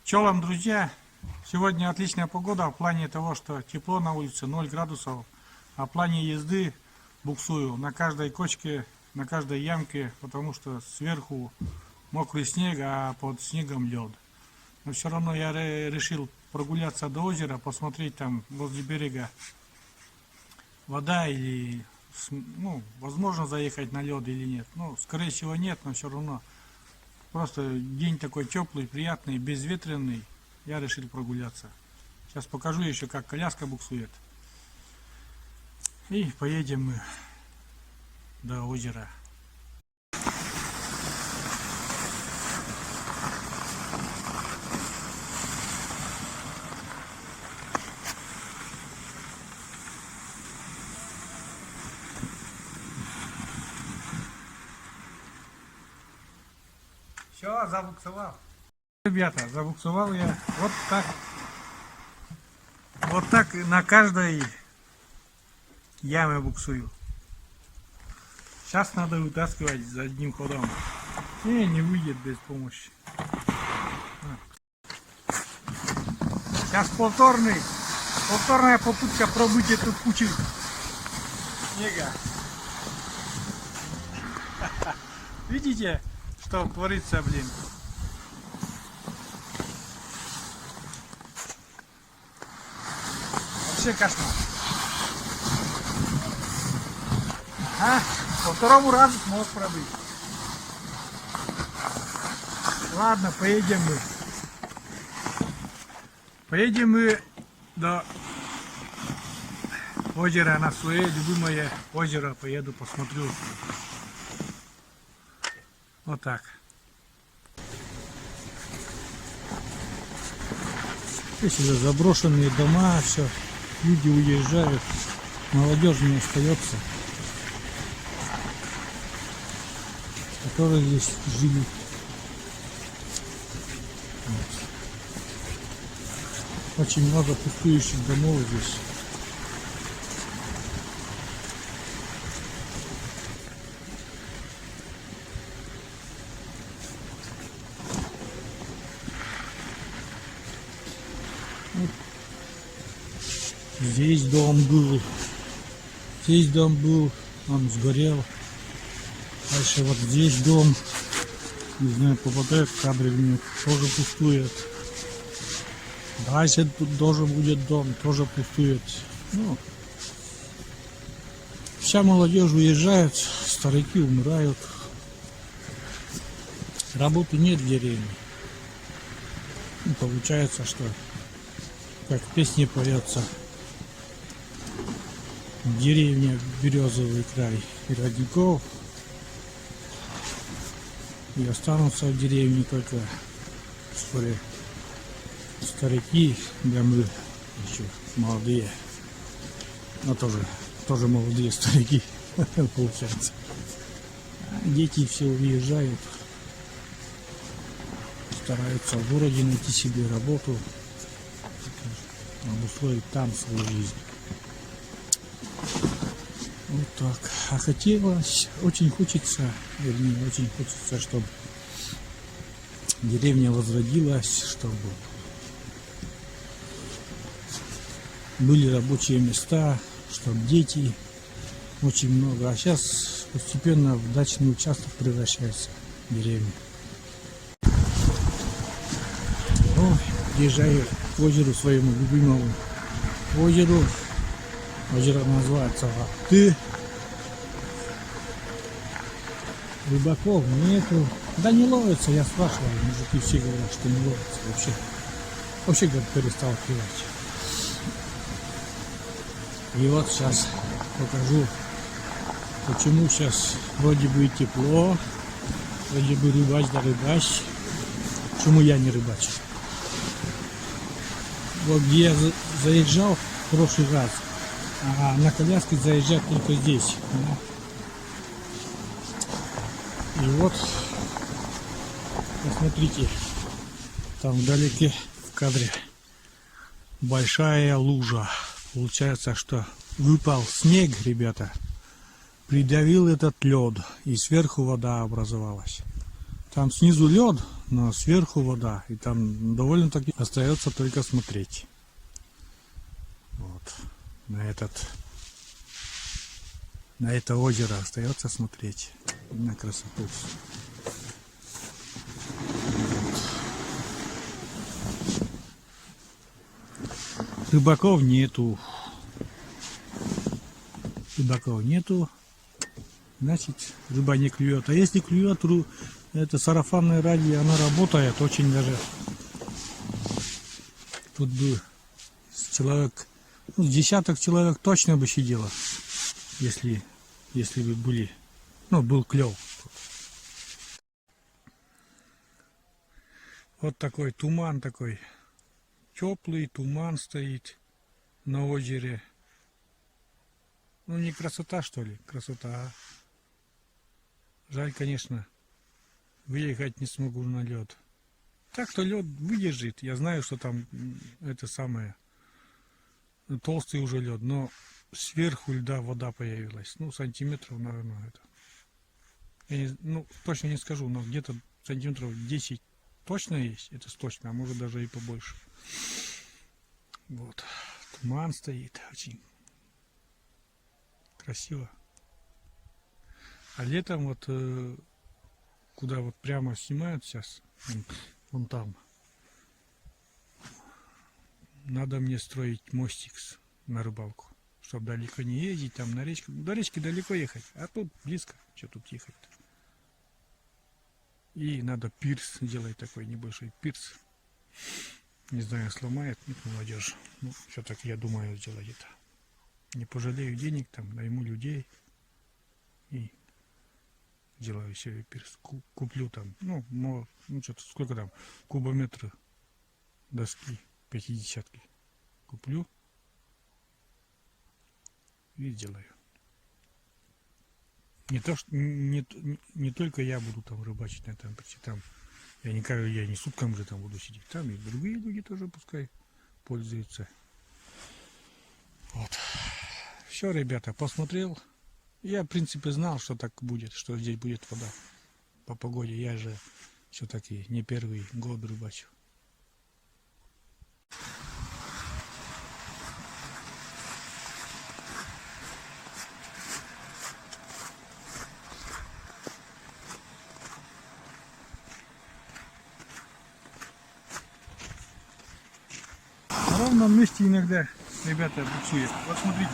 Пчелам, друзья, сегодня отличная погода в плане того, что тепло на улице 0 градусов, а в плане езды буксую на каждой кочке, на каждой ямке, потому что сверху мокрый снег, а под снегом лед. Но все равно я решил прогуляться до озера, посмотреть там возле берега вода или, возможно заехать на лед или нет. Скорее всего нет, но все равно. Просто день такой теплый, приятный, безветренный. Я решил прогуляться. Сейчас покажу еще, как коляска буксует. И поедем мы до озера. Все, забуксовал. Ребята, забуксовал я вот так. Вот так на каждой яме буксую. Сейчас надо вытаскивать за одним ходом. Не выйдет без помощи. Сейчас повторная попытка пробыть эту кучу снега. Видите, что творится, блин? Вообще кошмар. Ага, по второму разу смог пробыть. Ладно, поедем мы. Поедем мы до озера, на свое любимое озеро. Поеду, посмотрю. Вот так. Здесь уже заброшенные дома, все. Люди уезжают, молодежь не остается, которые здесь жили. Вот. Очень много пустующих домов здесь. Здесь дом был, он сгорел. Дальше вот здесь дом, не знаю, попадает в кадры, мне тоже пустует. Дальше тут должен будет дом, тоже пустует. Вся молодежь уезжает, старики умирают. Работы нет в деревне. Получается, что, как в песне поется, деревня Березовый край и родников, и останутся в деревне только вскоре старики, да мы еще молодые, но тоже молодые старики получается. Дети все уезжают, стараются в городе найти себе работу, обустроить там свою жизнь. Вот так. А хотелось, очень хочется, чтобы деревня возродилась, чтобы были рабочие места, чтобы дети, очень много. А сейчас постепенно в дачный участок превращается деревня. Езжаю к озеру своему любимому озеру. Озеро называется Лапты. Рыбаков нету. Да не ловится, я спрашивал. Мужики все говорят, что не ловится. Вообще говорят, перестал клевать. И вот сейчас покажу, почему сейчас вроде бы тепло, вроде бы рыбач. Почему я не рыбачу? Вот где я заезжал в прошлый раз, а на коляске заезжать только здесь. И вот, посмотрите, там вдалеке в кадре большая лужа. Получается, что выпал снег, ребята, придавил этот лед, и сверху вода образовалась. Там снизу лед, но сверху вода. И там довольно-таки остается только смотреть. Вот. На это озеро остается смотреть. На красоту. Рыбаков нету. Рыбаков нету. Значит, рыба не клюет. А если клюет, это сарафанное радио, она работает очень даже. Тут бы человек, ну, десяток человек точно бы сидело, если бы были, ну, был клев. Вот такой туман такой. Теплый туман стоит на озере. Ну, не красота, что ли? Красота. Жаль, конечно, выехать не смогу на лед. Так что лед выдержит. Я знаю, что там это самое толстый уже лед, но сверху льда вода появилась. Ну, сантиметров, наверное, это. Я не, ну, точно не скажу, но где-то сантиметров 10 точно есть. Это точно, а может даже и побольше. Вот. Туман стоит. Очень красиво. А летом вот куда вот прямо снимают сейчас, вон там, надо мне строить мостик на рыбалку, чтобы далеко не ездить, там на речку. До речки далеко ехать, а тут близко. Что тут ехать-то? И надо пирс делать, такой небольшой пирс. Не знаю, сломает молодежь. Ну, все-таки я думаю сделать это. Не пожалею денег, там найму людей и делаю себе пирс. Куплю там, ну что-то, сколько там, кубометры доски, 50-ки. Куплю и сделаю. Не то, что не только я буду там рыбачить на этом, там я не сутками же там буду сидеть. Там и другие люди тоже пускай пользуются. Вот. Все, ребята, посмотрел. Я, в принципе, знал, что так будет, что здесь будет вода по погоде. Я же все-таки не первый год рыбачу. На ровном месте иногда, ребята, буксует. Вот смотрите,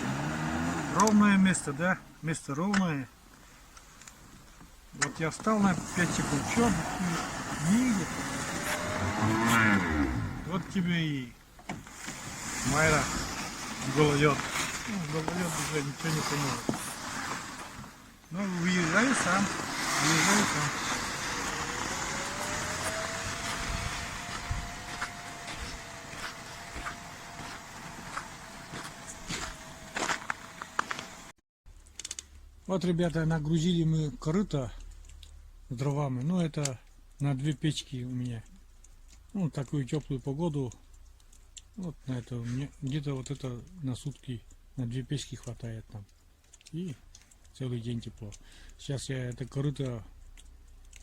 ровное место, да? Место ровное. Вот я встал на 5 секунд, все, не едет. Вот тебе и Майра гололед. Ну, гололед уже ничего не поможет. Ну, выезжаю сам. Вот, ребята, нагрузили мы корыто с дровами. Ну, это на 2 печки у меня. Ну, такую теплую погоду. Вот на это у меня где-то вот это на сутки, на 2 печки хватает там. И целый день тепло. Сейчас я это корыто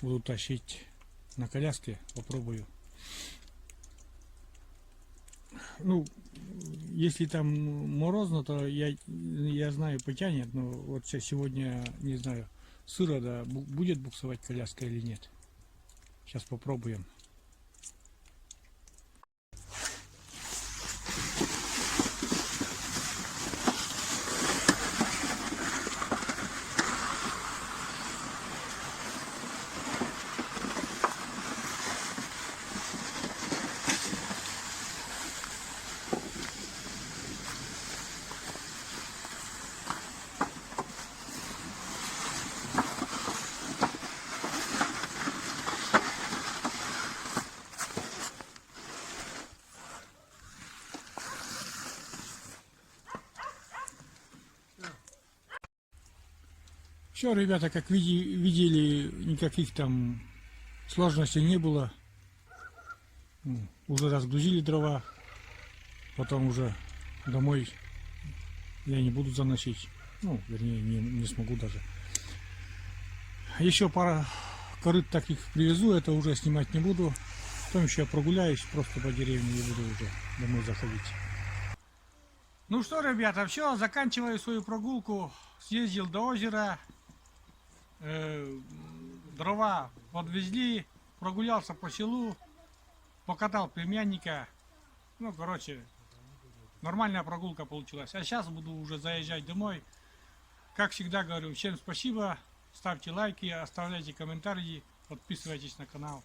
буду тащить на коляске. Попробую. Ну, если там морозно, то я знаю, потянет, но вот сегодня, не знаю, сыро, да, будет буксовать коляска или нет. Сейчас попробуем. Все, ребята, как видели, никаких там сложностей не было. Уже разгрузили дрова, потом уже домой я не буду заносить. Ну, вернее, не смогу даже. Еще корыт таких привезу, это уже снимать не буду. Потом еще прогуляюсь просто по деревне и буду уже домой заходить. Ну что, ребята, все, заканчиваю свою прогулку. Съездил до озера, дрова подвезли, прогулялся по селу, покатал племянника. Ну, короче, нормальная прогулка получилась. А сейчас буду уже заезжать домой. Как всегда говорю, всем спасибо. Ставьте лайки, оставляйте комментарии, подписывайтесь на канал.